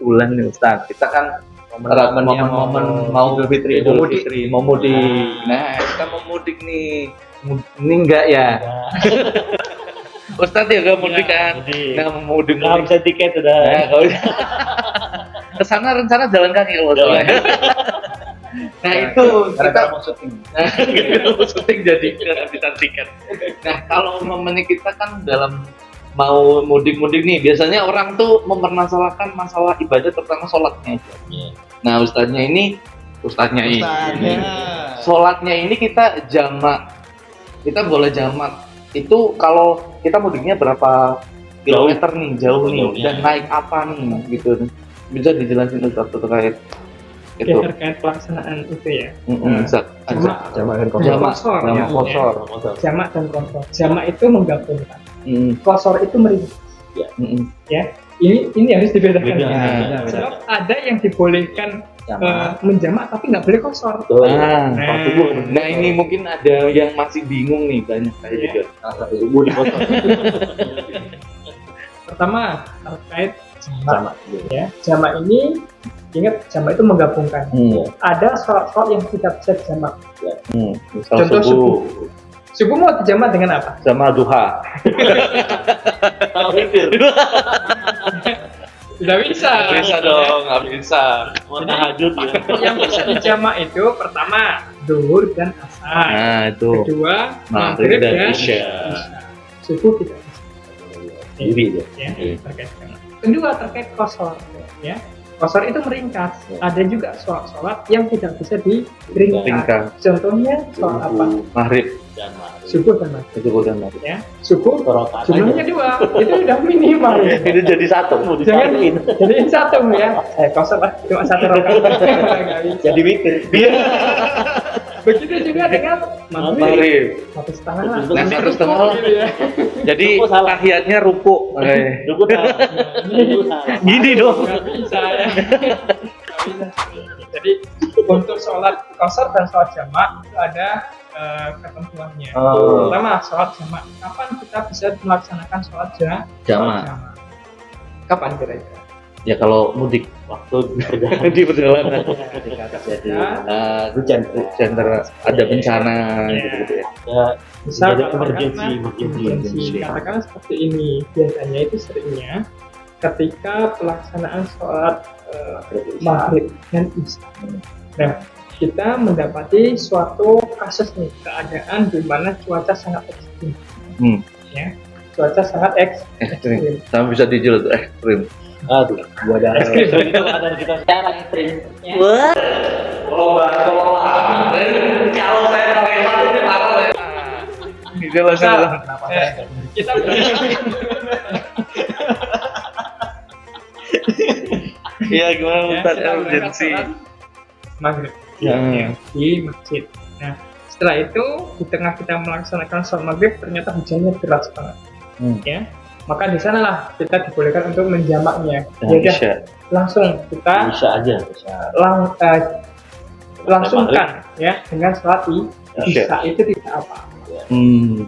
bulan nih Ustaz. Kita kan momen mau Idul Fitri, mau mudik. Nah, kita mau mudik nih. Ini enggak ya? Ustaz ya gak mudik kan? Nah, mau mudik. Nggak bisa tiket udah. Nah, kalau kesana rencana jalan kaki kalau salah. Nah itu kita mau syuting jadi kehabisan tiket. Nah kalau momennya kita kan dalam mau mudik-mudik nih, biasanya orang tuh mempermasalahkan masalah ibadah, terutama sholatnya. Nah ustadznya ini sholatnya ini kita jamak, kita boleh jamak. Itu kalau kita mudiknya berapa kilometer nih, jauh nih, dan naik apa nih gitu. Bisa dijelasin Ustaz terkait itu. Terkait pelaksanaan itu ya. Jamak dan kosor. Jamak dan kosor. Jamak itu menggabungkan. Kosor itu meringkas. Ya. Ini harus dibedakan. Sebab ada yang dibolehkan menjamak tapi nggak boleh kosor. Nah ini mungkin ada yang masih bingung nih, banyak saya juga. Subuh di kosor. Pertama terkait jamak. Ya, jamak ini ingat jamak itu menggabungkan. Ada sholat yang tidak bisa dijamak. Contoh subuh. Subuh mau dijamak dengan apa? Sama duha. Kalau witir. Tidak bisa. Nggak bisa dong, nggak bisa. Mau tahajud ya. Yang bisa dijamak itu pertama zuhur dan asar. Nah itu. Kedua Maghrib dan isya. Subuh tidak bisa. Ini Ya, terkait dengan. Kedua terkait kosor. Ya. Kosor itu meringkas. Ada juga sholat yang tidak bisa diringkas. Contohnya sholat apa? Maghrib. Subuh dan maghrib. Ya. Subuh jumlahnya 2. Itu udah minimal. Itu jadi satu. Jangan jadiin satu ya. Kosor lah, cuma 1 rakaat. Jadi witir. Begitu juga dengan maghrib. 1,5 lah. Nah, 1,5 lah. Jadi tahiyatnya ruku. Ruku salah. Gini dong. Nggak bisa ya. Jadi untuk sholat kosor dan sholat jamak itu ada ketentuannya. Pertama sholat jamak. Kapan kita bisa melaksanakan sholat Jamak. Kapan kira-kira? Ya kalau mudik waktu di perjalanan jadi hujan ada bencana gitu ya. Misal emergency. Katakanlah seperti ini, biasanya itu seringnya ketika pelaksanaan sholat maghrib dan isya. Nah, kita mendapati suatu kasus nih, keadaan di mana cuaca sangat ekstrim. Ya, cuaca sangat ekstrim. Sama bisa dijual tuh ekstrim. Aduh, gua ada ekstrim itu ada kita secara ekstrim. Wah. Kalau saya lewat itu parah ya. Kita Iya gimana Ustaz emergency maghrib di masjid. Nah setelah itu di tengah kita melaksanakan sholat maghrib ternyata hujannya deras banget. Ya maka di sanalah kita dibolehkan untuk menjamaknya. Ya langsung kita langsungkan ya dengan sholat isya itu tidak apa.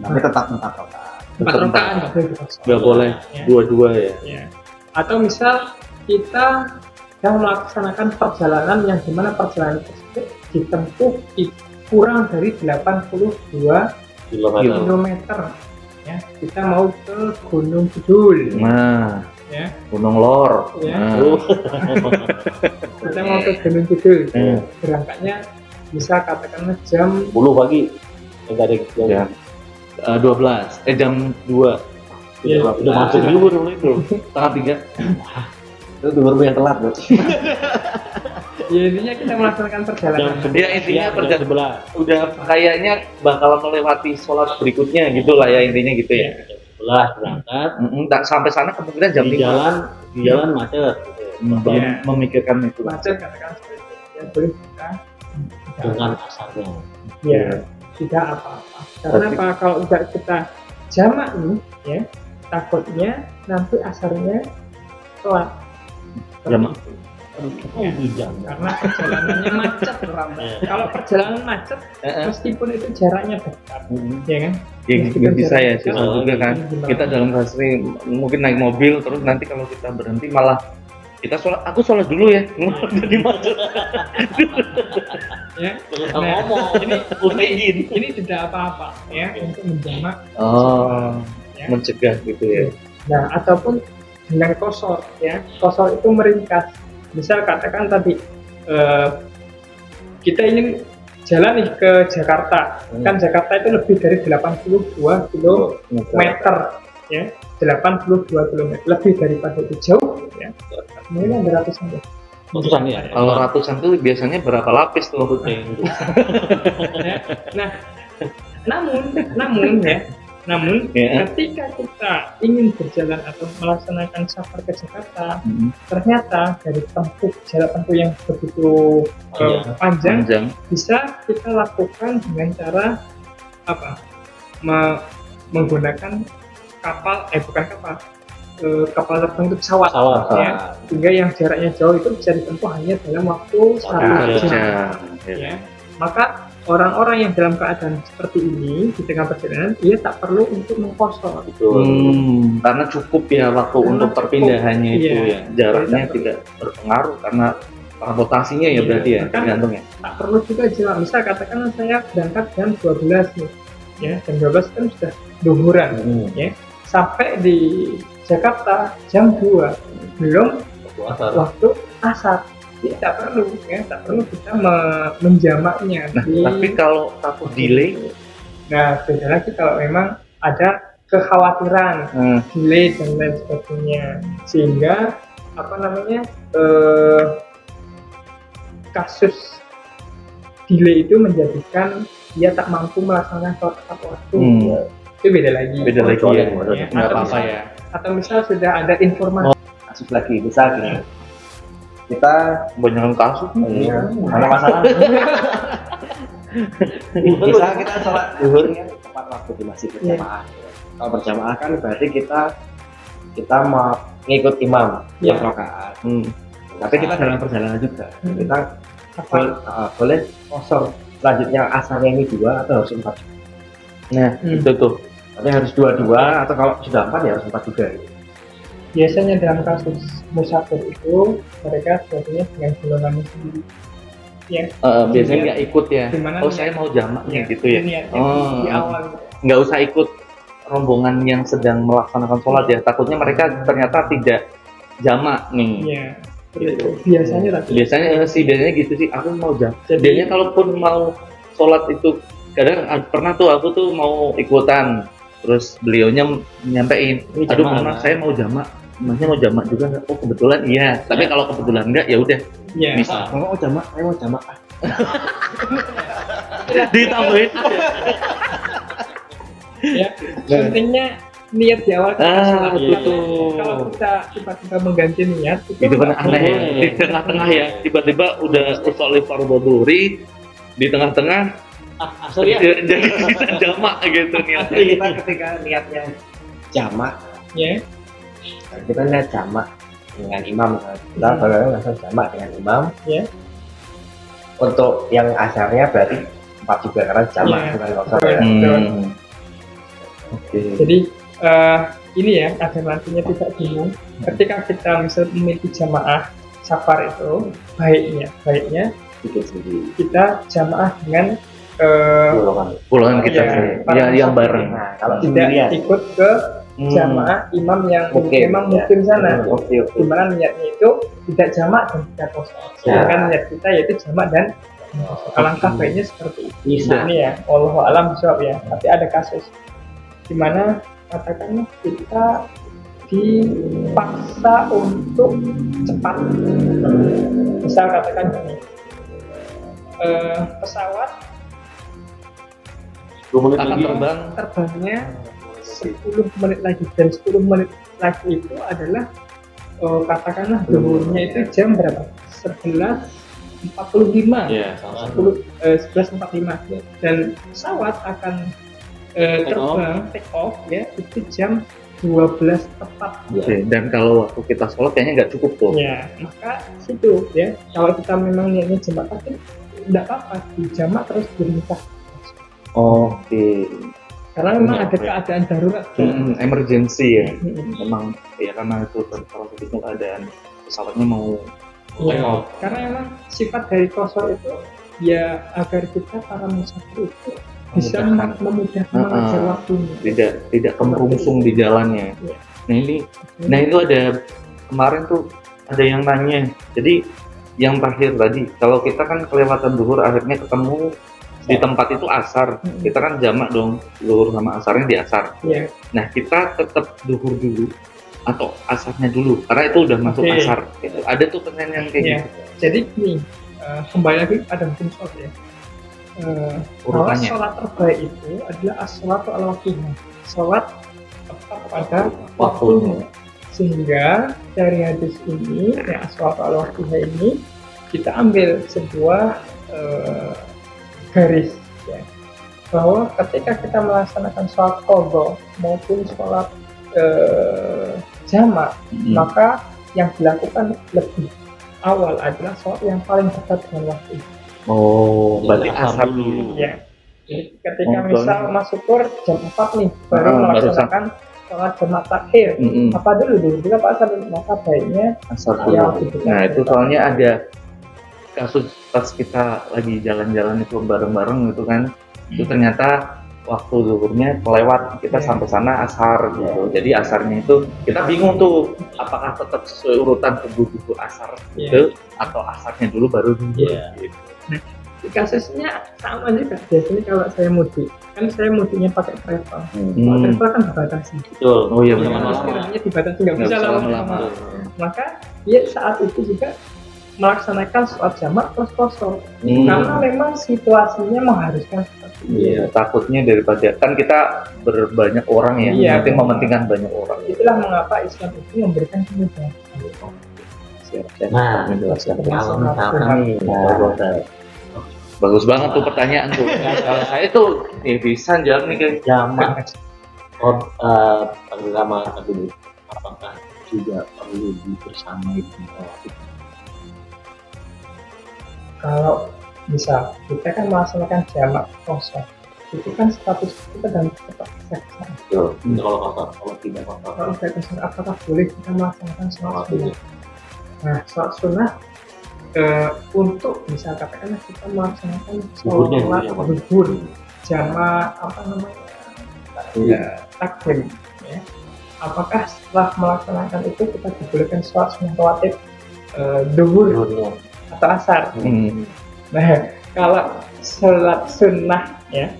Tapi tetap 4 rakaat. Nggak boleh dua-dua ya. Atau misal kita yang melaksanakan perjalanan yang dimana perjalanan tersebut ditempuh kurang dari 82 kilometer. Ya, kita mau ke Gunung Kidul. Nah, ya. Gunung Lor. Ya. Kita mau ke Gunung Kidul. Berangkatnya bisa katakanlah jam 10 pagi. Enggak ada jam 12. Jam 2. Ya, udah masuk dulu itu. Setengah 3. Itu baru yang telat berarti. Ya intinya kita melaksanakan perjalanan. Ya intinya perjalanan udah kayaknya bakal melewati sholat berikutnya gitu lah ya intinya gitu ya. Setelah berangkat, sampai sana kemungkinan jam 5. Di jalan macet. Belum memikirkan itu. Macet katakan seperti itu. Ya boleh kita dengan asarnya. Ya tidak apa-apa. Karena apa kalau tidak kita jamak nih ya takutnya nanti asarnya telat. Jamak. Karena perjalanannya macet Kalau perjalanan macet meskipun itu jaraknya dekat ya kan ya bisa ya sih juga kan kita dalam kasih mungkin naik mobil terus nanti kalau kita berhenti malah aku sholat dulu ya. Jadi masuk. Ya. Kalau ngomong Ini tidak apa-apa ya untuk menjamak. Oh, Ya. mencegah gitu ya. Nah, ataupun dengan kosor ya. Kosor itu meringkas. Misal katakan tadi kita ingin jalan nih ke Jakarta. Kan Jakarta itu lebih dari 82 kilometer ya. 82 km lebih daripada itu jauh ya. Mungkin ada ratusan ya. Ratusan ya. Kalau ratusan tuh biasanya berapa lapis tuh? Ya. Nah, namun Ya. ketika kita ingin berjalan atau melaksanakan safar ke Jakarta, ternyata dari jarak tempuh yang begitu panjang bisa kita lakukan dengan cara apa? Menggunakan kapal, kapal terbang itu pesawat. Ya. Sehingga yang jaraknya jauh itu bisa ditempuh hanya dalam waktu 1 jam. Ya. Maka orang-orang yang dalam keadaan seperti ini di tengah perjalanan, ia tak perlu untuk mengkosor. Karena cukup ya waktu untuk perpindahannya itu ya. Jaraknya tidak berpengaruh karena transportasinya ya berarti ya, tergantung ya. Tak perlu juga jalan. Misal katakan saya berangkat jam 12 nih. Ya, jam 12 kan sudah duhuran ya. Sampai di Jakarta jam 2 belum waktu asar. Tak perlu kita menjamaknya. Nah, tapi kalau takut delay, nah beda lagi kalau memang ada kekhawatiran delay dan lain sebagainya, sehingga kasus delay itu menjadikan dia tak mampu melaksanakan sholat tepat waktu. Itu beda lagi ya. Nggak apa-apa ya. Atau misal sudah ada informasi kasus lagi besar gini. Kita Banyak kasus. ada masalah. Bisa kita sholat zuhurnya tepat waktu di masjid berjamaah. Kalau berjamaah kan berarti kita mau ngikut imam yang rakaat. Tapi kita dalam perjalanan juga. Kita boleh kosor. Selanjutnya asarnya ini 2 atau harus 4. Nah, itu tuh. Tapi harus 2 atau kalau sudah 4 ya harus 4 juga. biasanya dalam kasus musafir itu mereka biasanya dengan golongannya sendiri ya. Biasanya nggak ikut ya. Dimana Saya mau jamak nih gitu ya. Di awal Nggak usah ikut rombongan yang sedang melaksanakan sholat ya. Takutnya mereka ternyata tidak jamak nih. Iya. Biasanya Biasanya gitu sih. Aku mau jamak. Jadi, Biasanya kalaupun mau sholat itu kadang pernah tuh aku tuh mau ikutan. Terus beliaunya nyampein, aduh mama saya mau jamak, masnya mau jamak juga nggak? Oh kebetulan iya, tapi kalau kebetulan enggak ya udah. Bisa. Mau jamak, saya mau jamak. Ditambahin. Ya, pentingnya niat di awal. Betul. Kalau kita tiba-tiba mengganti niat, itu kan aneh ya. Di tengah-tengah ya, tiba-tiba udah usolli fardhu dhuhri, di tengah-tengah jadi bisa jamak gitu niatnya. Kita ketika niatnya jamak, ya. Kita niat jamak dengan imam, kita baru langsung jamak dengan imam. Ya. Untuk yang asarnya berarti 4 juga karena jamak bukan kosor ya. Oke. Jadi ini ya agar nantinya tidak bingung. Ketika kita misal memiliki jamaah safar itu baiknya Bikin sendiri. kita jamaah dengan Golongan kita yang bareng. Nah, kalau tidak sendirian ikut ke jamaah imam yang memang mukim sana. Oke. Dimana niatnya itu tidak jamak dan tidak kosong. Sedangkan niat kita yaitu jamak dan alangkah baiknya seperti itu. Bisa. Ini ya, wallahu alam jawab ya. Tapi ada kasus dimana katakanlah kita dipaksa untuk cepat. Misal katakan gini, pesawat Akan terbangnya 10 menit lagi, dan 10 menit lagi itu adalah katakanlah zuhurnya itu jam berapa? 11.45. Iya, 11.45 dan pesawat akan terbang take off ya itu jam 12 tepat. Oke, dan kalau waktu kita sholat kayaknya nggak cukup tuh. Ya, maka situ ya kalau kita memang niatnya jamak tapi tidak apa-apa dijamak terus diringkas. Oke. Karena memang ada keadaan darurat. Emergency ya. Memang ya karena itu salah satu keadaan pesawatnya mau Iya, take off. karena emang sifat dari kosor itu ya agar kita para musafir itu bisa memudahkan mengajar waktunya. Tidak kemerungsung di jalannya. Iya. Nah itu ada kemarin tuh ada yang nanya. Jadi yang terakhir tadi, kalau kita kan kelewatan zuhur akhirnya ketemu di tempat itu asar, kita kan jamak dong, zuhur sama asarnya di asar. Iya. Nah kita tetap zuhur dulu atau asarnya dulu, karena itu udah masuk Oke. asar. Gitu. Ada tuh pertanyaan kayak Iya. gitu. Jadi gini, kembali lagi pada hukum sholat ya. Kalau Urutannya. sholat terbaik itu adalah as-sholatu ala waktiha. Sholat tepat pada waktunya. Sehingga dari hadis ini, ya as-sholatu ala waktiha ini, kita ambil sebuah garis ya, bahwa ketika kita melaksanakan sholat qadha maupun sholat jamak, maka yang dilakukan lebih awal adalah sholat yang paling dekat dengan waktu. Oh, berarti Asar asar dulu. dulu. Ya. Jadi ketika Oh, misal Mas Syukur jam 4 nih baru melaksanakan sholat jamak takhir. Apa dulu apa asar dulu? Maka baiknya Asar Ya, dulu. Nah itu soalnya ada kasus pas kita lagi jalan-jalan itu bareng-bareng gitu kan, itu ternyata waktu zuhurnya kelewat, kita Ya. sampai sana asar gitu. Jadi asarnya itu kita bingung tuh apakah tetap sesuai urutan dulu asar gitu atau asarnya dulu baru zuhur. Iya. Gitu. kasusnya sama juga. Biasanya kalau saya mudik, kan saya mudiknya pakai travel. Kalau Hmm. travel kan dibatasi. Betul. Oh iya Jangan benar. lama-lama. Sekiranya dibatasi nggak Nggak bisa bisa lama-lama. lama-lama. Maka dia saat itu juga melaksanakan sholat jamak plus kosong. Hmm. Karena memang situasinya mengharuskan seperti itu. Iya, takutnya daripada kan kita berbanyak orang ya, Iya. nanti mementingkan banyak orang. Itulah mengapa Islam itu memberikan kemudahan. Nah, Termasuk kalau sholat misalkan sunat. nih, Bagus banget tuh pertanyaan tuh. Kalau saya tuh bisa jawab nih kayak jamak pertama dulu, apakah juga perlu dibersamai dengan sholat itu? Kalau bisa kita kan melaksanakan jamak kosong, itu kan status kita dan tetap seksa. Betul. Itu kalau kotor, kalau tidak kotor. Kalau saya kosong, apakah boleh kita melaksanakan sholat sunnah? Nah, sholat sunnah untuk bisa katakanlah kita melaksanakan Zuhurnya, sholat zuhurnya. zuhur jamak apa namanya takbir ya. Apakah setelah melaksanakan itu kita dibolehkan sholat sunnah rawatib zuhur Zuhurnya. atau asar? Nah, kalau sholat sunnah ya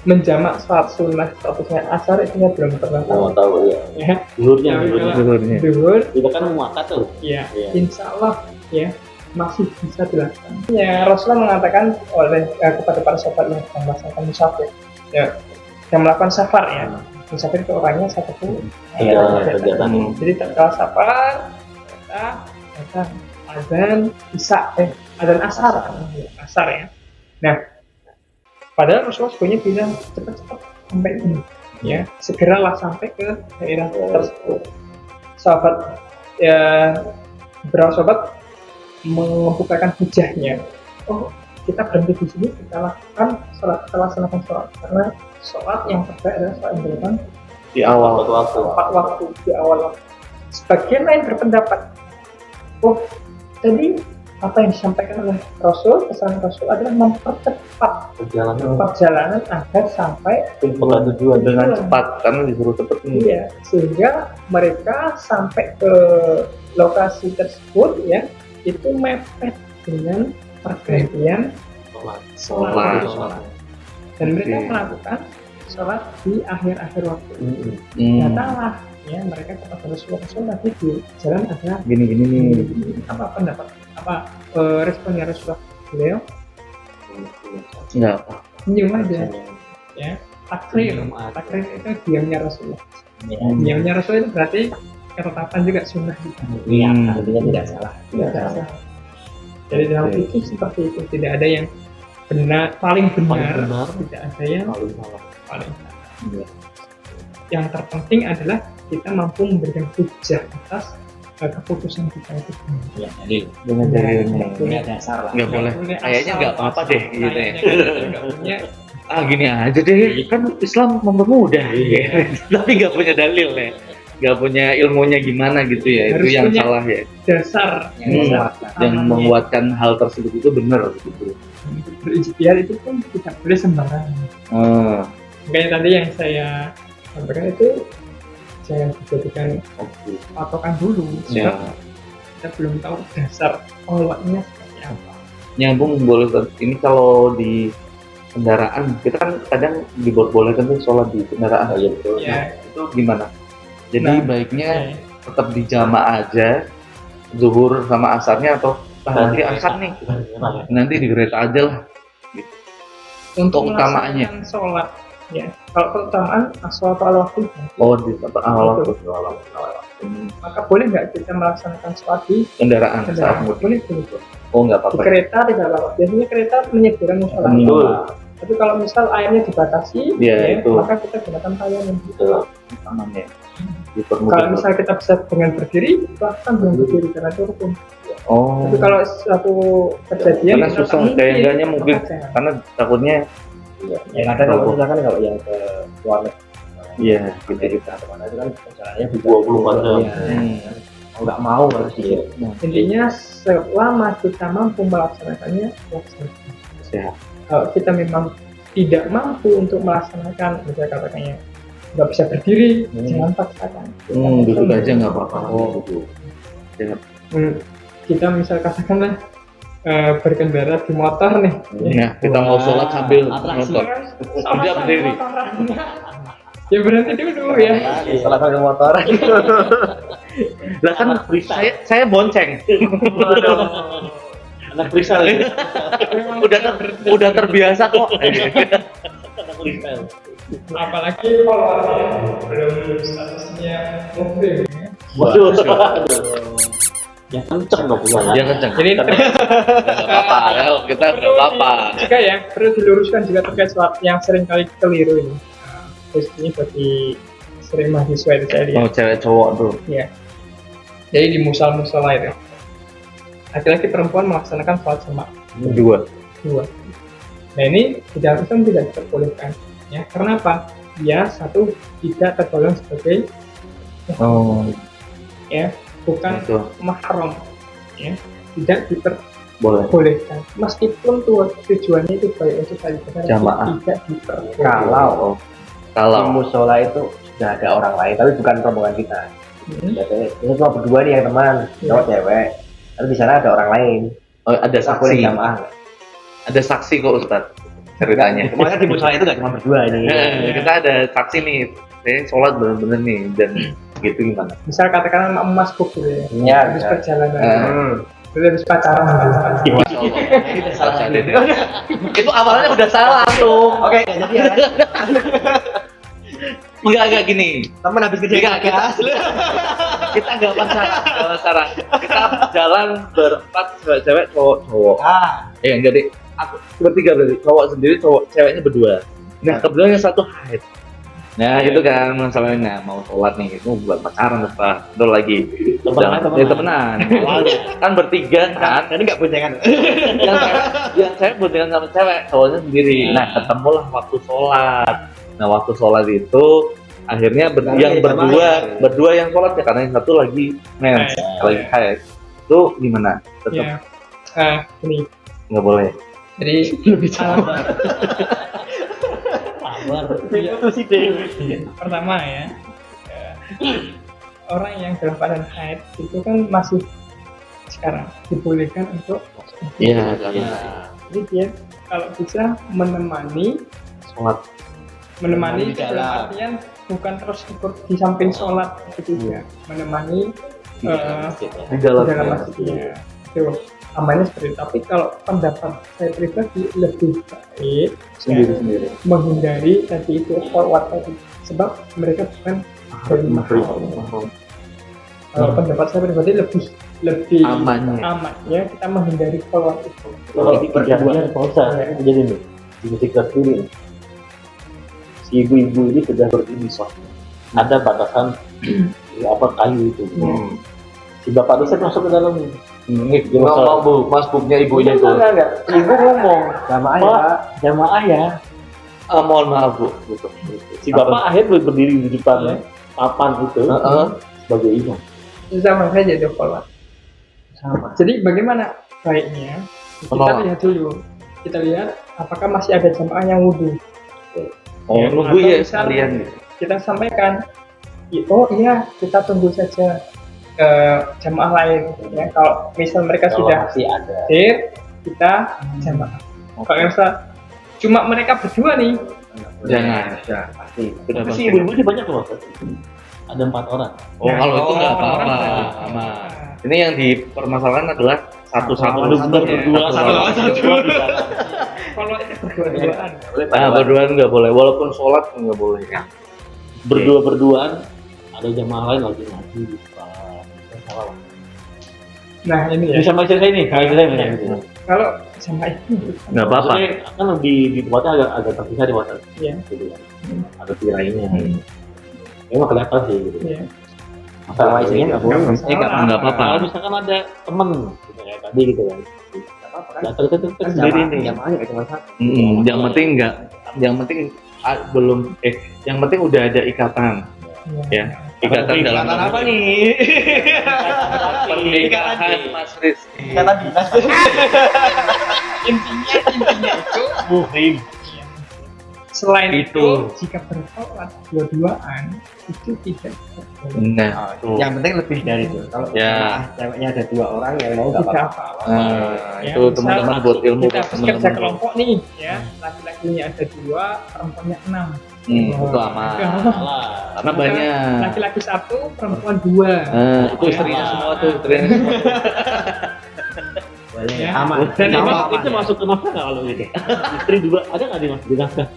menjamak sholat sunnah statusnya asar itu saya belum pernah Mau tahu. tahu ya. Ya, Zuhurnya, Tapi zuhurnya. kalau Zuhurnya. zuhur Itu kan muakat tuh. ya Iya. insya Allah ya masih bisa dilakukan. Ya Rasulullah mengatakan oleh kepada para sahabat yang sedang melaksanakan musafir, ya yang melakukan safar ya. Musafir itu orangnya satu Ada kegiatan. Jadi tatkala safar, kita azan isya azan asar ya. Nah, padahal Rasulullah sebenarnya bilang cepat-cepat sampai ini ya, segeralah sampai ke daerah tersebut. Sahabat ya, beberapa sahabat membukakan hujahnya. Oh, kita berhenti di sini, kita lakukan sholat, kita laksanakan sholat karena sholat yang terbaik adalah sholat yang dilakukan di awal. Waktu-waktu. tepat waktu di awal waktu. Sebagian lain berpendapat, oh, jadi apa yang disampaikan oleh Rasul, pesan Rasul adalah mempercepat perjalanan agar sampai Bukan tujuan. Dengan cepat karena disuruh cepet nih. iya, sehingga mereka sampai ke lokasi tersebut ya itu mepet dengan pergantian Sholat. dan mereka Oke. melakukan sholat di akhir-akhir waktu. Datanglah ya mereka kepada Rasulullah nanti di jalan ada Gini-gini nih. apa pendapat responnya Rasulullah, beliau Enggak. senyum aja ya. Takrir itu diamnya Rasulullah. Diamnya Rasulullah itu berarti ketetapan juga sunnah juga. Iya, Hmm. artinya tidak salah. Tidak salah. Jadi dalam Oke. fikih seperti itu, tidak ada yang paling benar, benar. tidak ada yang Paling salah. paling salah. Yang terpenting adalah kita mampu memberikan hujah atas keputusan kita itu. Ya, jadi Dengan dalilnya. punya dasar lah. Nggak boleh. Kayaknya nggak apa-apa deh gitu ya. Nggak punya. Ah gini aja deh, kan Islam mempermudah. Tapi nggak punya dalil ya. nggak punya ilmunya gimana gitu ya, Harus itu yang punya salah ya. Dasar Yang menguatkan hal tersebut itu benar gitu. berijtihad itu pun tidak boleh sembarangan. Oh, Kayak tadi yang saya sampaikan itu jangan dijadikan oke. patokan dulu. Ya. Sebab kita belum tahu dasar awalnya seperti apa. Nyambung boleh ini kalau di kendaraan kita kan kadang dibolehkan tuh sholat di kendaraan ya betul. Ya. Itu gimana? Jadi Nah, baiknya Oke. tetap di jamaah aja zuhur sama asarnya atau nanti asar nih nanti di gereja aja lah. Untuk utamaannya. melaksanakan sholat, ya. Kalau keutamaan asal atau waktu, Oh di tempat awal maka boleh nggak kita melaksanakan sholat di kendaraan saat kendaraan? mudik. Boleh, boleh. Oh nggak Di apa-apa. kereta tidak apa-apa. Biasanya kereta menyediakan musola. Betul. Tapi kalau misal airnya dibatasi, Iya, itu. maka kita gunakan tayammum. Aman ya. Kalau Dipermudah. misal kita bisa dengan berdiri, silahkan dengan berdiri karena itu rukun. Oh. Tapi kalau suatu kejadian Karena kita susah, tak kayak enggaknya mungkin. maka jangan. Karena takutnya Yang ada kalau misalkan kalau yang ke luar negeri, iya gitu kita kemana itu kan perjalanannya 24 jam. Mau nggak mau harus gitu. Intinya selama kita mampu melaksanakannya, laksanakan. sehat. Kalau kita memang tidak mampu untuk melaksanakan, misalnya katakannya nggak bisa berdiri, jangan paksakan. Duduk aja nggak apa-apa. Oh, gitu. Kita misal katakanlah berkendara di motor nih. Ya, kita mau sholat sambil Atraksi. motor. Tidak berdiri. Ya berhenti dulu ya. Setelah pakai motor. Lah kan saya bonceng. Anak Rizal ya. udah terbiasa kok. Anak Rizal. Apalagi kalau belum statusnya muhrim ya. Waduh. Ya kenceng dong punya. Ya kenceng. Jadi Nggak apa-apa, ya, kita nggak apa-apa. juga ya perlu diluruskan juga terkait sholat yang sering kali keliru ini. Khususnya bagi sering mahasiswa itu saya lihat. Mau cewek cowok tuh. Ya. Jadi di musal-musala itu laki-laki perempuan melaksanakan sholat jamaah Dua. dua. Nah ini di dalam Islam tidak diperbolehkan. Ya, karena apa? Dia satu tidak tergolong sebagai Oh, ya bukan itu mahram, ya tidak boleh. diperbolehkan. Meskipun tujuannya itu baik untuk ibadah, Jamaah. tidak diperbolehkan. Kalau di Kalau musola itu sudah ada orang lain, tapi bukan rombongan kita. Biasanya ini cuma berdua nih yang teman, cowok cewek. Tapi di sana ada orang lain. ada Tak boleh saksi, jamaah. ada saksi kok Ustadz ceritanya. Kemarin di musola itu nggak cuma berdua ini. Kita ada saksi nih, saya sholat bener-bener nih dan gitu gimana? Misal katakan emas gitu ya, Iya, habis bisa. perjalanan, Hmm. habis pacaran gitu. Masya Allah. Salah deh. Itu awalnya udah salah tuh. Oke, nggak jadi ya. Enggak gini. Teman habis kerja Enggak, kita nggak pacaran. Kita jalan berempat cewek cowok. Enggak deh. Aku bertiga berarti cowok sendiri, ceweknya berdua. Nah kebetulan yang satu haid. Nah itu kan masalahnya mau sholat nih, itu buat pacaran apa? Udah lagi. Temenan. Kan bertiga kan. Jadi nggak boncengan. yang cewek boncengan sama cewek, cowoknya sendiri. Nah ketemulah waktu sholat. Nah waktu sholat itu akhirnya yang berdua yang sholat ya karena yang satu lagi mens, lagi haid. Itu gimana? Tetap Ya, ini nggak boleh. jadi Itu sih Dewi. pertama ya, orang yang dalam keadaan haid itu kan masih sekarang dibolehkan untuk Iya, karena jadi dia kalau bisa menemani Menemani itu dalam jalan. artian bukan terus ikut di samping sholat gitu ya, menemani di dalam di dalam masjidnya itu amannya seperti itu. Tapi kalau pendapat saya pribadi lebih baik sendiri. menghindari tadi itu forward tadi sebab mereka bukan dari mahram. Kalau pendapat saya pribadi lebih Amannya. amannya kita menghindari forward itu. Kalau di kejadian pausa jadi nih di musik dulu si ibu-ibu ini sudah berinisial. Ada batasan kayu itu. Si bapak dosen masuk ke dalam nih. Mau bu, mas buknya ibunya tuh. Enggak. Ibu ngomong, jamaah Pak, ya. jamaah ya. Mohon maaf bu. Si bapak akhirnya berdiri di depan papan itu sebagai imam. Sama saja itu pola. Sama. Jadi bagaimana baiknya? Kita Penolak. lihat dulu. Kita lihat apakah masih ada jamaah yang wudhu. Oh, Ya, nunggu atau ya misal sekalian. Kita sampaikan, oh iya kita tunggu saja ke jamaah lain. Ya, kalau misal mereka Kalau sudah masih ada. hadir, kita jamaah. Kalau misal cuma mereka berdua nih, Jangan. Ya, pasti. Sudah Tapi pasti. si ibu-ibu ini banyak loh. Mas. Ada 4 orang. Oh, kalau itu nggak Oh, apa-apa. orang Aman. Ini yang dipermasalahkan adalah satu-satu. Waduh, bener berdua. Satu-satu. kalau berdua-duaan. Nah, berduaan nggak boleh. Walaupun sholat nggak boleh. Berdua-berduaan ada jamaah lain lagi ngaji di depan. Salah. Nah ini ya, Bisa main saya ini, kayak saya misalnya gitu. kalau sama itu, Nggak apa-apa. Maksudnya kan di tempatnya agak terpisah di hotel. ya, Gitu kan. Ada tirainya. Emang kelihatan sih gitu. ya. Masalah isinya nggak boleh. Nggak apa-apa. Kalau misalkan ada temen gitu kayak tadi gitu kan. Nggak apa-apa kan? Datang ke Kan sendiri jamaah- nih. jamaahnya nggak cuma satu. Yang penting nggak. Yang penting belum. Yang penting udah ada ikatan. Ya. Ikatan dalam Ikatan apa nih? Pernikahan Mas Rizky. Intinya itu muhrim. selain Itu. itu jika bersolat dua-duaan itu tidak boleh. Nah, tuh. Yang penting lebih dari itu. Kalau Ya. jamaah ceweknya ada 2 orang yang mau nggak Tidak apa-apa. apa-apa. Nah, Ya, itu misal teman-teman buat ilmu Kita buat kerja teman-teman. kelompok nih, ya laki-lakinya ada 2, perempuannya 6. Itu aman. Karena banyak. Laki-laki 1, perempuan 2. Itu istrinya semua tuh, istrinya semua. Boleh, Ya. aman. Dan Nggak emang apa-apa. itu masuk ke nafkah nggak kalau gitu? Istri juga ada nggak di di nafkah?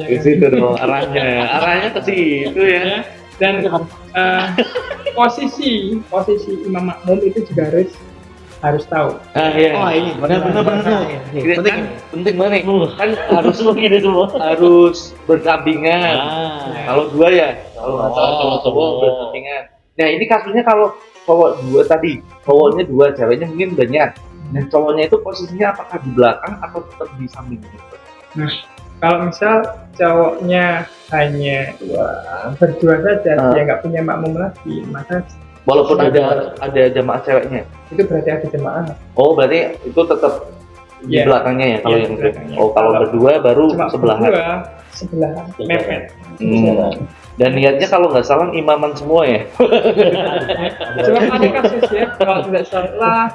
Ke situ dong arahnya. Arahnya ke situ ya. Ya. Dan posisi imam makmum itu juga harus tahu. Ah iya. Oh ini benar-benar. Ini Penting. kan penting banget nih. Kan harus begini semua. harus berdampingan. Kalau 2 ya. Kalau Oh, cowok berdampingan. Nah, ini kasusnya kalau cowok 2 tadi, cowoknya 2, ceweknya mungkin banyak. Nah, cowoknya itu posisinya apakah di belakang atau tetap di samping? Kalau misal cowoknya hanya berdua saja, dia nggak punya makmum lagi, maka Walaupun ada jamaah ceweknya. itu berarti ada jemaah. Oh, berarti itu tetap di Iya. belakangnya ya kalau Iya, yang di itu. belakangnya. Oh, kalau berdua baru Cuma sebelahan. berdua, sebelahan, mepet. Dan niatnya kalau nggak salah imaman semua ya. Cuma ada kasus ya, kalau tidak salah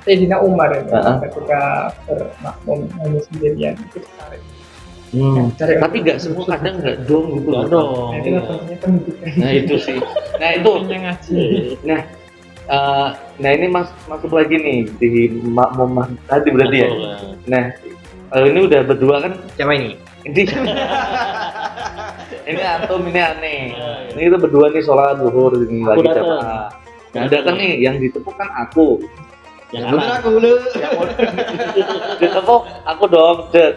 Sayyidina Umar itu ketika bermakmum hanya sendirian itu tarik. Cari Tapi nggak semua kadang nggak dong gitu Nggak loh. dong. Nah, itu namanya pendidikan. Nah itu sih. Nah itu. Pendidikannya ngaji. Nah ini masuk lagi nih di makmum tadi berarti ya. Nah ini udah berdua kan. Siapa ini? Ini antum ini aneh. Ini kita berdua nih sholat zuhur ini lagi datang. jamaah. Nah ada kan nih yang ditepuk kan aku. Yang Bener anak. aku dulu. Ditepuk aku dong.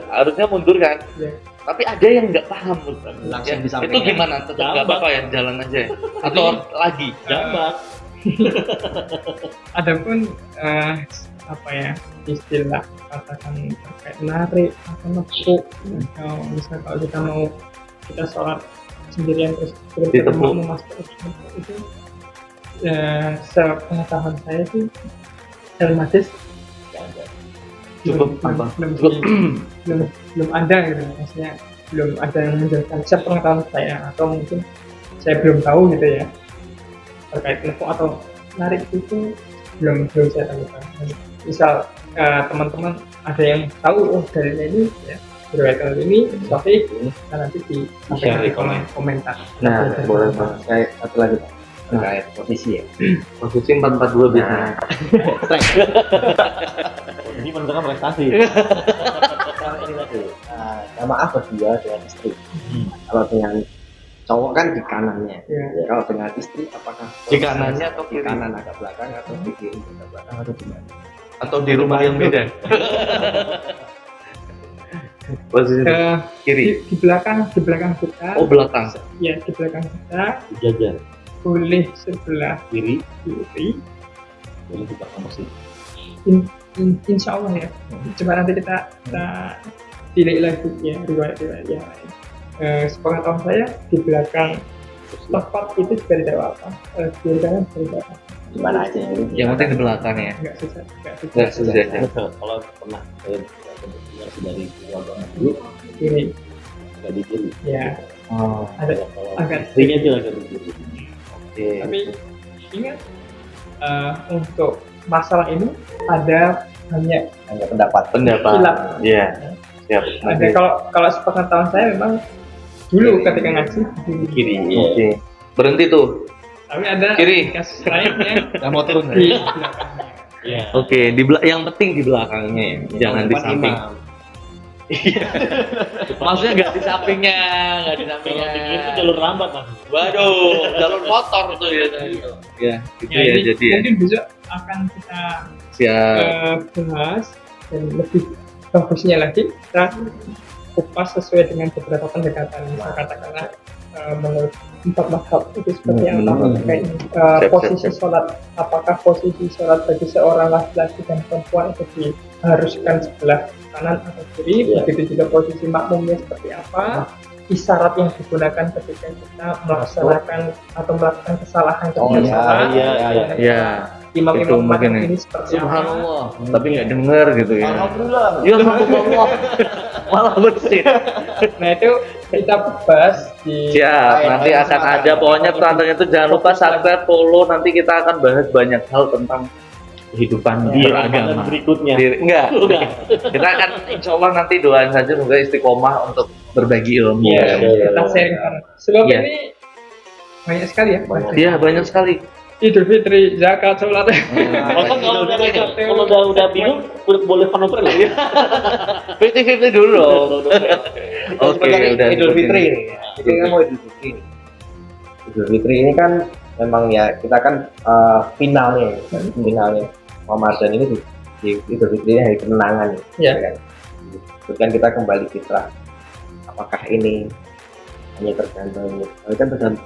Harusnya mundur kan. Ya. Tapi ada yang nggak paham Ustaz. Langsung Ya, disampaikan. itu gimana? Tetap nggak Jambak. apa-apa ya jalan aja. Atau lagi. Jambak. Adapun apa ya istilah katakan terkait narik atau nepuk atau misal kalau kita mau kita sholat sendirian terus Ditepuk. mau masuk itu sepengetahuan saya sih dalam hadis Cukup apa? belum ada gitu maksudnya belum ada yang menjelaskan sepengetahuan saya atau mungkin saya belum tahu gitu ya terkait nepuk atau narik itu belum saya temukan. Misal teman-teman ada yang tahu dalilnya ini ya berkaitan ini topik nanti disampaikan di komentar. Nah, boleh Pak. Kayak satu lagi Pak. Terkait posisi ya. Posisi 442 biasanya. Ini menunjukkan prestasi. Kalau ini tadi, jamaah berdua dengan istri. Kalau dengan cowok kan di kanannya. Ya. Kalau dengan istri apakah Di kanannya atau di kiri? kanan agak belakang atau di kiri agak belakang atau di mana? Atau di rumah yang beda? Posisi kiri. Di belakang kita Oh, belakang. ya di belakang kita Jajar boleh sebelah kiri, kiri boleh di belakang mesin. insya Allah ya coba nanti kita tilik lagi ya riwayat yang lain sepengetahuan saya di belakang tempat itu juga tidak apa-apa, di belakang tidak apa-apa. Gimana aja ini? Yang penting di belakang ya. Nggak susah, Nggak susah. Kalau pernah saya dari keluarga dulu Kiri, agak di kiri. ya Oh, ada Kalau agak istrinya itu agak di kiri. oke. tapi ingat untuk masalah ini ada banyak Hanya pendapat. Pendapat. Hilaf. Iya. Siap. ada kalau sepengetahuan saya memang dulu ketika ngaji di Kiri. Oke. Berhenti tuh. tapi ada Kiri. kasus lainnya Nggak mau turun. di belakangnya. Iya. Oke, yang penting di belakangnya ya. Jangan di Depan samping. imam. Maksudnya nggak di sampingnya, nggak di Kalau sampingnya. di kiri itu jalur lambat mas. Waduh, jalur motor tuh ya. Ya, gitu Ya, ya, ini jadi ya. mungkin besok akan kita Siap. bahas dan lebih bagusnya lagi kita kupas sesuai dengan beberapa pendekatan. Misal katakanlah menurut empat mazhab itu seperti apa terkait Siap, posisi siap. sholat, apakah posisi sholat bagi seorang laki-laki dan perempuan itu diharuskan sebelah kanan atau kiri, Ya. begitu juga posisi makmumnya seperti apa, isyarat yang digunakan ketika kita melaksanakan atau melakukan kesalahan Oh, ketika iya, sholat, iya, iya. Ya, imam-imam itu mungkin mazhab ya. ini seperti apa. Subhanallah. Tapi nggak denger gitu ya. Alhamdulillah. Ya Alhamdulillah. Malah bersih. Nah itu kita bahas di Siap, nanti akan ada pokoknya tantanya itu jangan lupa subscribe, follow, nanti kita akan bahas banyak hal tentang kehidupan Ya, beragama. Berikutnya. Enggak. Enggak. Kita akan insya Allah nanti doain saja semoga istiqomah untuk berbagi ilmu. ya, kita sharing bareng. Sebab Iya. ini banyak sekali ya. Iya banyak sekali. Idul Fitri, zakat, sholat. Masa kalau udah bingung boleh konopel lah. 50-50 dulu dong. Oke, udah. Idul Fitri ini. Jadi kan mau Idul Fitri. Idul Fitri ini kan memang ya kita kan finalnya Ramadan ini di Idul Fitri hari kemenangan. Ya. Kan? Terus kan kita kembali fitrah. Apakah ini hanya tergantung? Kan tergantung.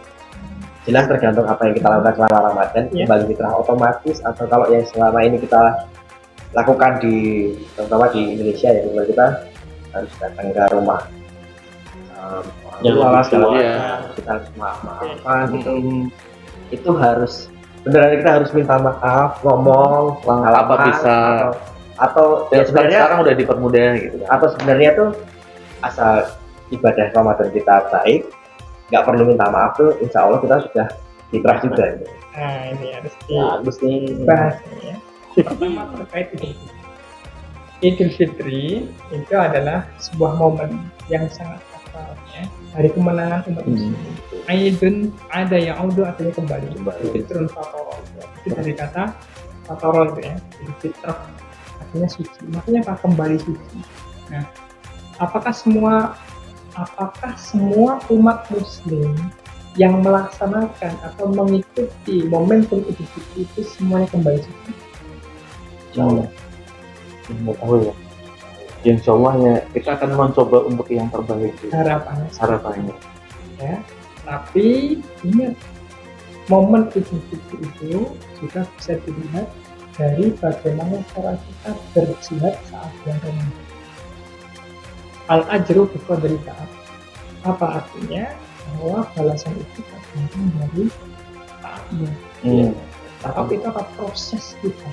Jelas tergantung apa yang kita lakukan selama Ramadan, Ya. kembali fitrah otomatis, atau kalau yang selama ini kita lakukan terutama di Indonesia ya, kita harus datang ke rumah Yang tua lebih segala tua. macam, kita harus maaf gitu. Itu harus beneran kita harus minta maaf, ngomong Apa bisa? atau Dan ya sebenarnya sekarang udah dipermudah gitu kan. atau sebenarnya tuh asal ibadah Ramadan kita baik, nggak perlu minta maaf tuh, insya Allah kita sudah fitrah juga. Nah ini harus Bagus nih. dibahas ya. Pertama terkait Idul Fitri. Idul Fitri itu adalah sebuah momen yang sangat sakral ya. Hari kemenangan umat Muslim. Aidun ada yang audu artinya kembali. Fitrun fatoro. Itu dari kata fatoro itu ya. Jadi fitrah artinya suci. Makanya apa? Kembali suci. Nah, apakah semua umat Muslim yang melaksanakan atau mengikuti momentum Idul Fitri itu semuanya kembali suci? Insyaallah. Mau tahu ya. Insya Allah ya kita akan mencoba untuk yang terbaik. Harapannya. Ya. Tapi ingat, momen Idul Fitri itu juga bisa dilihat dari bagaimana cara kita berjihad saat bulan Ramadan. Al-ajru biqadri ta'at. Apa artinya? Bahwa balasan itu tergantung dari taatnya. Tapi itu apa proses kita,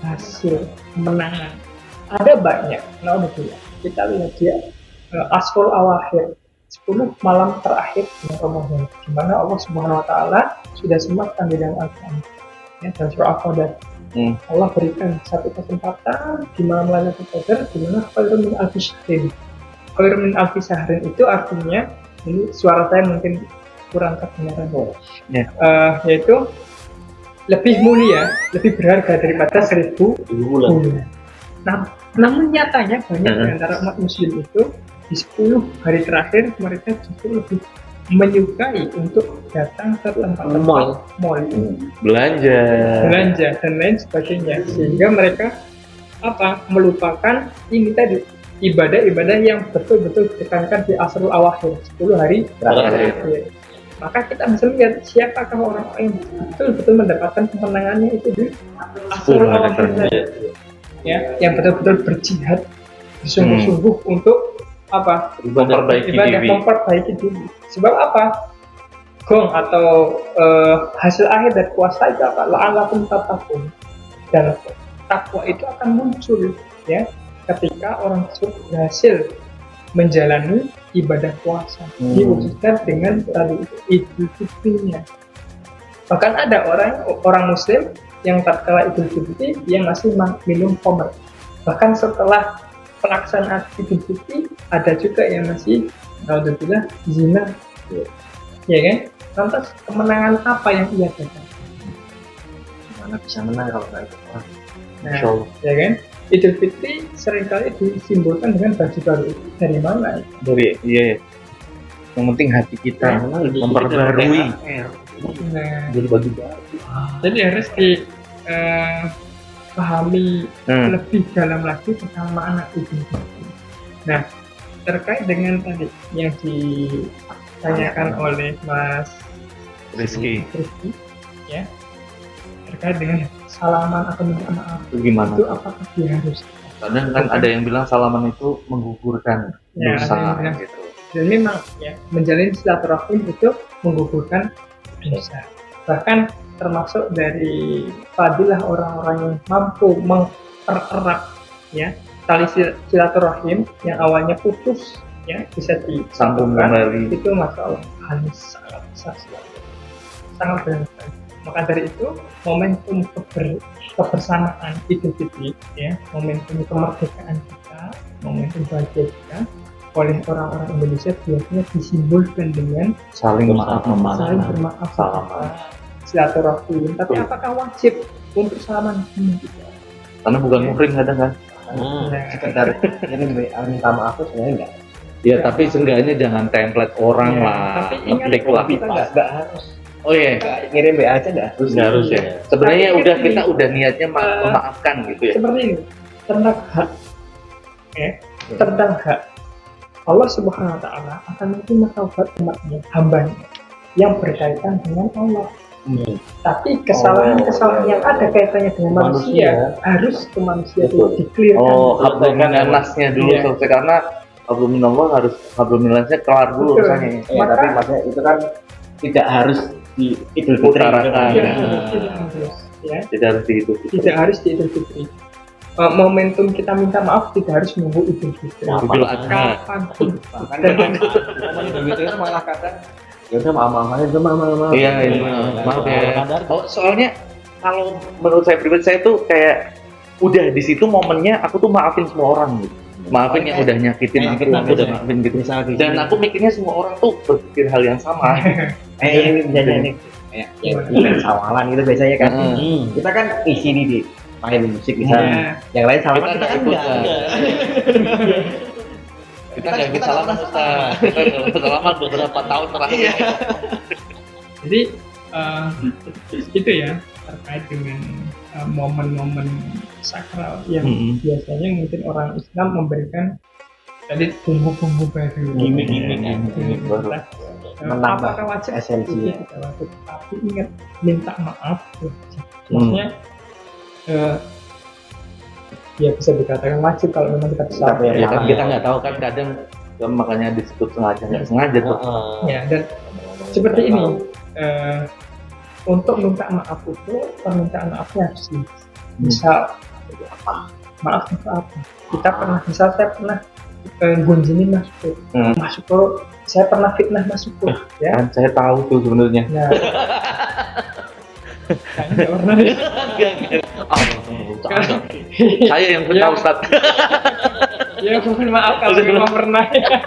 hasil kemenangan. Ada banyak. Nah, kita lihat dia Asrul Awakhir, 10 malam terakhir bulan Ramadan, di mana Allah Subhanahu wa taala sudah sematkan di dalam Al-Qur'an. Ya, dan surah Al-Qadar. Allah berikan satu kesempatan di malam Lailatul Qadar di mana khairun min alfi syahrin. Khairun min alfi syahrin itu artinya, ini suara saya mungkin kurang kedengaran. Yaitu lebih mulia, lebih berharga daripada 1000 bulan. Nah, namun nyatanya banyak di antara umat Muslim itu di 10 hari terakhir mereka justru lebih menyukai untuk datang ke tempat-tempat mall, Belanja dan lain sebagainya, sehingga mereka melupakan ini tadi ibadah-ibadah yang betul-betul ditekankan di Asrul Awakhir, 10 hari terakhir. Maka kita bisa lihat siapakah orang-orang yang betul-betul mendapatkan kemenangannya itu di Asrul Awakhir, ya, yang betul-betul berjihad bersungguh-sungguh untuk apa? Memperbaiki Ibadah diri. memperbaiki diri. Sebab apa? Gong atau hasil akhir dari puasa itu apa? La'allakum tattaqun. Dan takwa itu akan muncul ya ketika orang tersebut berhasil menjalani ibadah puasa diwujudkan dengan tadi Idul Fitrinya. Bahkan ada orang Muslim yang tatkala Idul Fitri yang masih minum khamr. Bahkan setelah pelaksanaan Idul Fitri ada juga yang masih alhamdulillah zina, ya kan? Lantas kemenangan apa yang ia dapat? Mana bisa menang kalau nggak ikut orang. Nah, ya kan? Idul Fitri seringkali disimbolkan dengan baju baru. Dari mana? Dari iya. Yang penting hati kita memperbarui. Nah, Jadi bagi baru. jadi harus dipahami lebih dalam lagi tentang makna Idul Fitri. Nah, terkait dengan tadi yang ditanyakan oleh Mas Rizky, ya, terkait dengan salaman atau minta maaf itu gimana? itu apakah dia harus? Kadang kan ada yang bilang salaman itu menggugurkan Ya, ada yang dosa bilang. gitu. Dan memang ya menjalin silaturahim itu menggugurkan dosa. Bahkan termasuk dari fadilah orang-orang yang mampu mempererat ya tali silaturahim yang awalnya putus ya bisa Sambung disambungkan. kembali. Itu masalah hanya sangat besar sekali. Sangat besar. Maka dari itu momentum kebersamaan Idul Fitri ya, momentum kemerdekaan kita, momentum bahagia kita oleh orang-orang Indonesia biasanya disimbolkan dengan Saling maaf saling memaafkan. bermaaf, Salaman. silaturahim. Tapi Betul. apakah wajib untuk salaman? Tidak. Karena bukan muhrim kadang kan. Nah, Sekedar kirim WA minta maaf tuh sebenarnya enggak. Ya tapi seenggaknya jangan template orang Ya, lah. tapi ingat, Ngetik lah. Kita nggak harus Oh iya. ngirim WA aja nggak harus. Nggak harus ya. Iya. Sebenarnya Tapi udah ini, kita udah niatnya memaafkan gitu ya. seperti ini tentang hak ya, tentang hak Allah Subhanahu Wa Taala akan menerima taubat umatnya, hambanya yang berkaitan dengan Allah. Tapi kesalahan-kesalahan yang ada kaitannya dengan manusia harus ke manusia itu Betul. dikelirkan. Oh, habluminanasnya dulu Iya. selesai karena habluminallah harus habluminanasnya kelar dulu Betul. urusannya. Ya, tapi maksudnya itu kan tidak harus di Idul Fitri. Utarakan. Tidak Ya. harus, ya. Tidak harus itu. Tidak harus di Idul Fitri. Momentum kita minta maaf tidak harus menunggu Idul Fitri. Idul Adha. Kapanpun. Bahkan Idul Fitri itu malah kadang ya udah maaf aja maaf. Iya, maaf ya. Oh, soalnya kalau menurut saya pribadi saya tuh kayak udah di situ momennya aku tuh maafin semua orang gitu. Maafin yang udah nyakitin aku udah maafin gitu. Dan aku mikirnya semua orang tuh berpikir hal yang sama. ini biasanya nih kayak event sawalan gitu biasanya kan. Kita kan isi di main musik misalnya. Yang lain salaman Kita kita kan nggak ikut, enggak. Kita nggak ikut salaman Ustaz. Kita nggak ikut salaman beberapa tahun terakhir. Jadi itu ya terkait dengan momen-momen sakral yang biasanya mungkin orang Islam memberikan tadi bumbu-bumbu baru, Gimik-gimik baru. Menambah apakah wajib? esensi. Iya, tidak wajib. Tapi ingat minta maaf wajib. Maksudnya ya bisa dikatakan wajib kalau memang kita bisa. Tapi Ya kan kita nggak tahu kan kadang ya, makanya disebut sengaja nggak sengaja tuh. Ya, dan seperti ini untuk minta maaf itu permintaan maafnya harus misal maaf untuk apa kita pernah misal saya pernah gunjingin Mas Pur saya pernah fitnah Mas Pur ya Kan saya tahu tuh sebenarnya. nah kayaknya nggak pernah ya. Saya yang pernah Ya. Ustaz. Ya mohon maaf kalau memang pernah ya.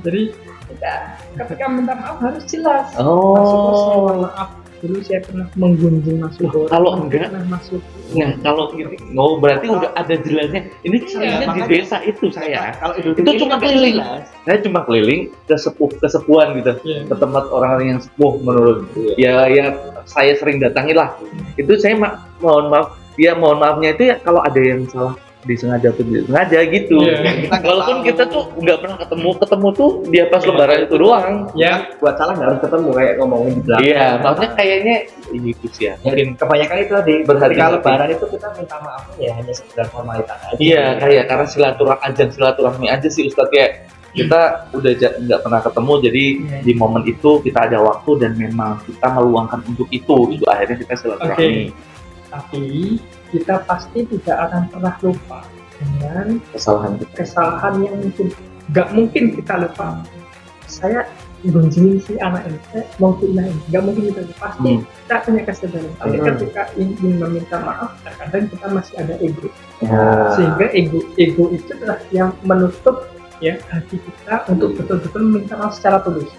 Jadi kita ketika minta maaf harus jelas. Mas Syukur, saya mohon maaf dulu saya pernah menggunjing Mas Syukur. Kalau enggak, Mas Syukur. Nah, kalau ini, berarti udah ada jelasnya. Ini saya di makanya. desa itu saya. Kalau Idul Itu Fitri cuma kan keliling. jelas. Saya cuma keliling ke kesepuhan gitu, Iya. ke tempat orang yang sepuh menurut. Ya saya sering datangi lah. Itu saya mohon maaf. Ya mohon maafnya itu ya kalau ada yang salah disengaja atau tidak sengaja gitu. Iya. Walaupun kita tuh nggak pernah ketemu tuh dia pas lebaran itu doang. Ya, Buat salah nggak harus ketemu kayak ngomongin di belakang. Iya, maksudnya kayaknya itu sih ya. Mungkin kebanyakan itu tadi Berhati-hati. ketika lebaran itu kita minta maaf ya hanya sekedar formalitas aja. Iya, kayak karena silaturahmi aja sih Ustadz, kayak kita udah nggak pernah ketemu, jadi Iya. di momen itu kita ada waktu dan memang kita meluangkan untuk itu akhirnya kita silaturahmi. tapi kita pasti tidak akan pernah lupa dengan Kesalahan kita. kesalahan yang mungkin kita lupa. Saya gonjingin si anak ini, saya mau pindah ini, nggak mungkin kita lupa. Pasti kita punya kesadaran. Tapi ketika ingin meminta maaf, kadang kita masih ada ego. Sehingga ego itu adalah yang menutup ya hati kita untuk betul-betul meminta maaf secara tulus.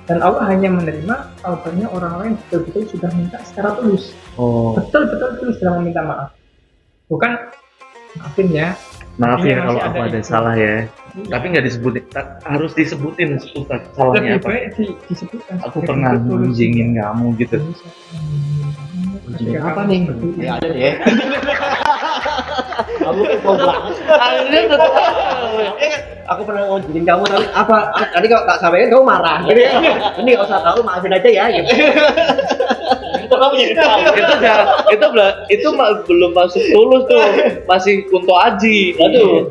Dan Allah hanya menerima taubatnya orang-orang yang betul-betul sudah minta secara tulus. Betul-betul tulus dalam meminta maaf. Bukan maafin ya. Maaf Ini ya kalau masih aku ada ada itu. salah ya. Tapi nggak disebutin, harus disebutin Ustaz salahnya Lebih apa. baik disebutkan. Aku pernah gunjingin kamu gitu. Gunjingin apa nih? Ya ada deh. Kamu kan mau banget. Akhirnya tetap Aku pernah ngonjingin kamu tapi apa? Tadi kalau tak sampaikan kamu marah. Gitu ya. Ini nggak usah tahu, maafin aja ya. Gitu. Itu kamu jadi tahu. belum masuk tulus tuh, masih kunto aji. Aduh.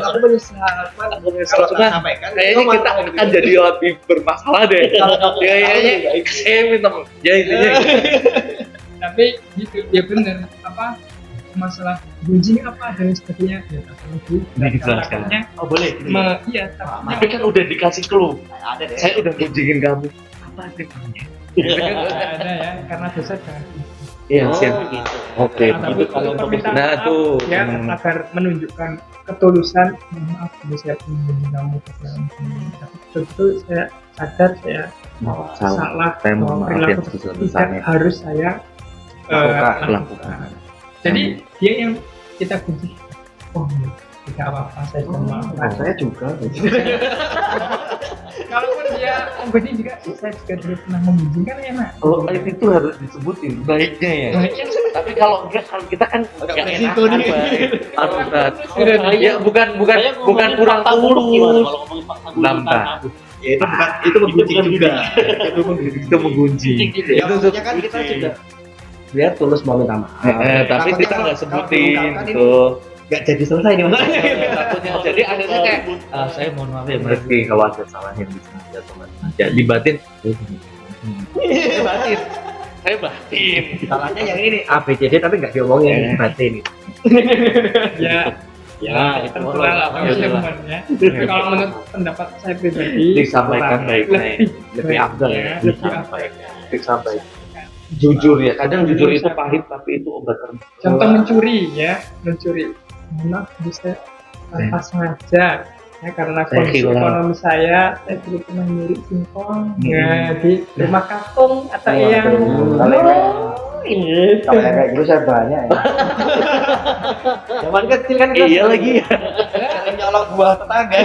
Aku menyesal. Aku menyesal. Kalau Cuma tak sampaikan, kayaknya kamu kita marah. akan jadi lebih bermasalah deh. Kayaknya saya minta ya intinya. Tapi gitu ya benar apa masalah gunjing apa dan sebagainya ya tak perlu Dijelaskan. takutnya Oh boleh. iya takutnya Tapi kan udah dikasih clue. Ada deh. Saya udah gunjingin kamu. Apa sih? nggak ada ya karena dosa jangan Iya, siap. Gitu. Oke. Nah, tapi itu kalau untuk untuk permintaan Nah, maaf, tuh. ya agar menunjukkan ketulusan maaf saya mengunjungi kamu tapi betul-betul saya sadar saya salah Saya mohon bahwa maaf ya perilaku sebesar-besarnya. tidak harus saya Lakukan. jadi dia yang kita kunci oh tidak apa-apa saya sudah maafkan. Nah, saya juga. Kalaupun dia ini juga saya juga dulu pernah membimbing kan enak. Kalau baik itu harus disebutin baiknya ya. Baiknya Tapi kalau enggak, kalau kita kan Agak nggak beresiko enakan, nih. Pak. Aduh, Ustaz. Sudah Ya bukan kurang tulus. Lambat. Ya itu menggunjing juga. Itu menggunjing. Ya maksudnya kan kita juga dia tulus mau minta maaf. Tapi Takutnya kita kalau- nggak kalau sebutin diungkapkan ini gitu. nggak jadi selesai nih maksudnya. Takutnya jadi akhirnya kayak saya mohon maaf ya berarti kalau ada salah yang disengaja atau nggak sengaja dibatin. Saya batin. Salahnya yang ini ABCD tapi nggak diomongin batin. ya Ya, itu terserah lah Ya, teman-temannya. Kalau menurut pendapat saya pribadi Disampaikan baik-baik. Lebih afdal ya. lebih apa ya? Disampaikan. Jujur ya, kadang jujur itu pahit tapi itu obat terbaik. Contoh mencuri ya, mencuri. Maaf bisa tanpa sengaja ya karena Saya kondisi hilang. ekonomi saya dulu pernah nyuri singkong ya di rumah kakung atau yang Kalau yang kayak gitu saya banyak ya. Zaman kecil kan kita Iya lagi ya. sering nyolong buah tetangga.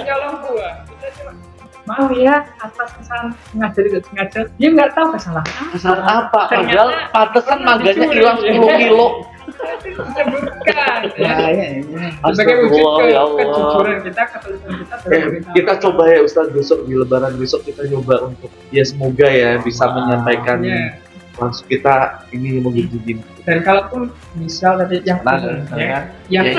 nyolong buah. Kita cuma mau ya atas kesalahan sengaja tidak sengaja dia nggak tahu kesalahan Kesalahan apa? Ternyata Padahal pantesan maganya dicuri. hilang 10 kilo. disebutkan ya. Bahaya ya. Sebagai wujud Astagfirullah, ya Allah. kejujuran kita, ketulusan kita dalam meminta Kita maaf. coba ya Ustaz besok di lebaran besok kita coba untuk ya semoga ya bisa menyampaikan Ya. langsung kita ini mengunjungi. Dan kalaupun misal tadi yang umum ya, yang Ya,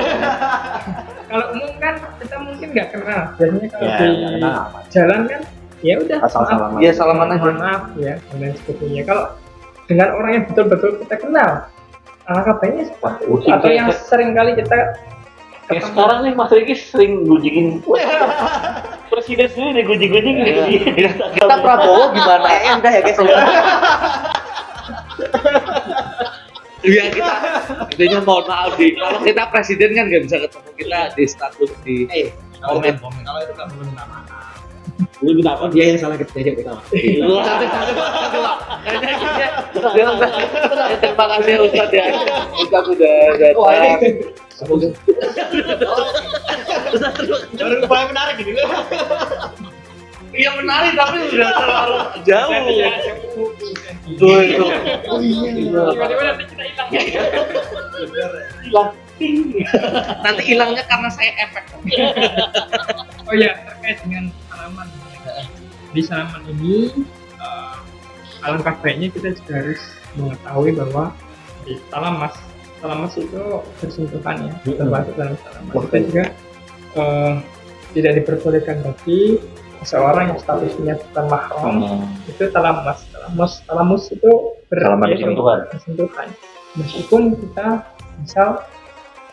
kalau umum kan kita mungkin nggak kenal. Biasanya kalau Ya, di nggak kenal. jalan kan ya udah Asal maaf, salaman. Iya salaman aja. mohon maaf ya dan lain sebagainya. Kalau dengan orang yang betul-betul kita kenal, alangkah baiknya seperti itu. Wah, Atau yang sering kali kita Kayak sekarang nih Mas Riki sering gunjingin presiden sendiri deh gunjing-gunjing Iya. Kita Prabowo gimana? Udah ya guys. Iya kita intinya mohon maaf sih. Kalau kita presiden kan nggak bisa ketemu kita di status di komen. Kalau itu nggak perlu minta maaf. lu minta apa Dia yang salah kejadian kita. Terima kasih Ustaz ya. Ustaz sudah datang. Semoga Baru upaya menarik gitu. iya menarik tapi udah terlalu jauh. ya, Tuh itu. tiba-tiba nanti kita hilang. Hilang. Nanti hilangnya karena saya efek. Oh ya, terkait dengan salaman. Di salaman ini alangkah baiknya kita juga harus mengetahui bahwa di salamas itu bersentuhan ya, termasuk dalam salaman. Kita juga tidak diperbolehkan bagi seseorang yang statusnya bukan mahram itu talamus itu bersentuhan. Meskipun kita misal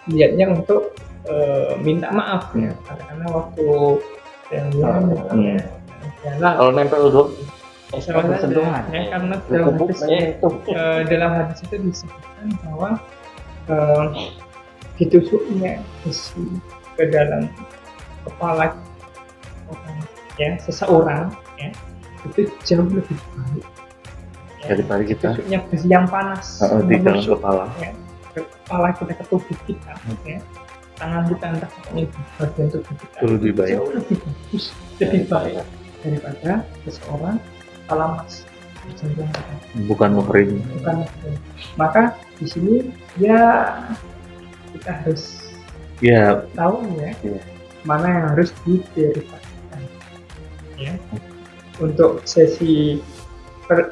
niatnya untuk minta maaf ya, karena waktu yang Kalau nempel dulu sentuhan ya, karena dalam hadis itu disebutkan bahwa ditusuknya besi ke dalam kepala ya seseorang ya itu jauh lebih baik daripada kita tusuknya besi yang panas di dalam kepala. Ya, ke kepala kita, ke tubuh kita ya. Tangan kita entah pokoknya di bagian tubuh kita Lebih baik. jauh lebih bagus, lebih baik daripada seseorang talamas bersentuhan. Bukan muhrim. Bukan. Maka di sini ya kita harus Ya, tahu ya Iya. mana yang harus diverifikasikan ya. Untuk sesi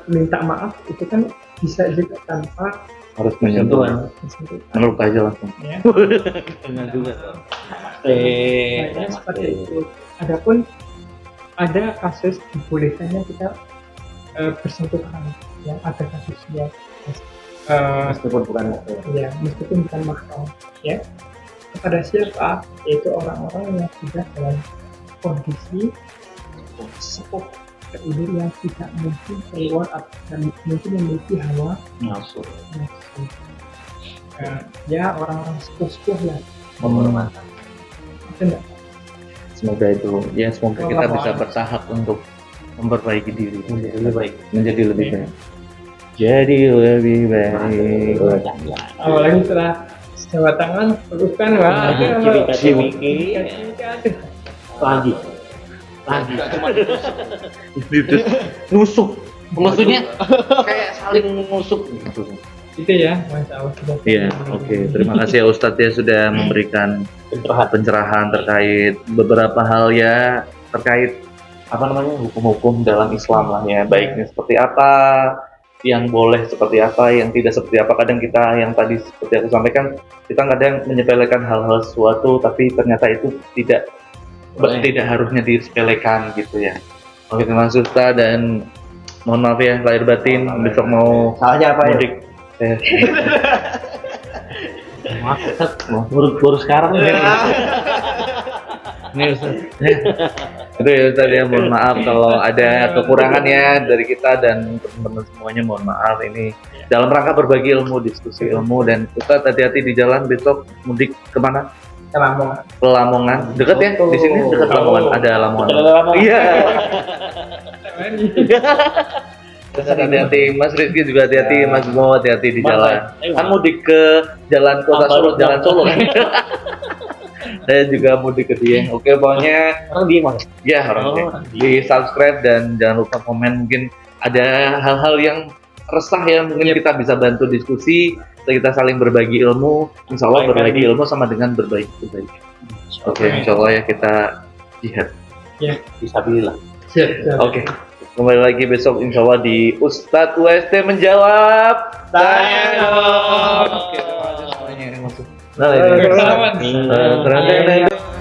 minta maaf itu kan bisa juga tanpa harus menyentuh. sentuhan Meluk aja langsung. ya. Dengan juga. Baiknya seperti itu. Adapun ada kasus dibolehkannya kita bersentuhan yang ada kasusnya Meskipun bukan ya meskipun bukan mahram ya, kepada siapa, yaitu orang-orang yang sudah dalam kondisi sepuh umur yang tidak mungkin keluar dan mungkin memiliki hawa Nafsu. nafsu. Ya orang-orang sepuh ya Menghormati. itu enggak Semoga itu ya semoga kita bisa bertahap untuk memperbaiki diri Lebih baik. menjadi lebih baik. Jadi lebih baik. apalagi setelah sejabat tangan pelukan wah Cimiki. Lagi. Nusuk. Maksudnya kayak saling menusuk gitu. itu ya Mas Awas sudah. Iya, oke. Terima kasih ya Ustadz ya sudah memberikan pencerahan terkait beberapa hal ya terkait apa namanya hukum-hukum dalam Islam lah ya. Baiknya seperti apa, yang boleh seperti apa, yang tidak seperti apa. Kadang kita yang tadi seperti aku sampaikan, kita kadang menyepelekan hal-hal sesuatu tapi ternyata itu tidak harusnya disepelekan gitu ya. Oke, terima kasih Ustadz dan mohon maaf ya lahir batin besok mau salahnya apa ya? mudik. Baru sekarang nih. Ini Ustaz. Itu ya Ustaz ya, mohon maaf kalau ada kekurangan ya dari kita dan teman-teman semuanya, mohon maaf. Ini dalam rangka berbagi ilmu, diskusi ilmu, dan Ustaz hati-hati di jalan besok mudik kemana? Ke Lamongan. Ke Lamongan. Dekat ya? Di sini dekat Lamongan. Ada Lamongan. Iya. Hati-hati Mas Rizky juga hati-hati, Mas Mo hati-hati di jalan. Kan mudik ke jalan kota Solo, jalan Solo kan. Saya juga mudik ke Dieng. Oke, pokoknya Orang dia mas. ya orang di subscribe dan jangan lupa komen. Mungkin ada hal-hal yang resah ya, mungkin kita bisa bantu diskusi, kita saling berbagi ilmu. Insya Allah berbagi ilmu sama dengan berbagi kebaikan. Oke, insya Allah ya kita jihad. Fisabilillah. Siap. Oke. Kembali lagi besok insya Allah di Ustadz UST menjawab tanya dong. Oke, terima kasih semuanya yang masuk. Nah, ini. Selamat. Terima kasih.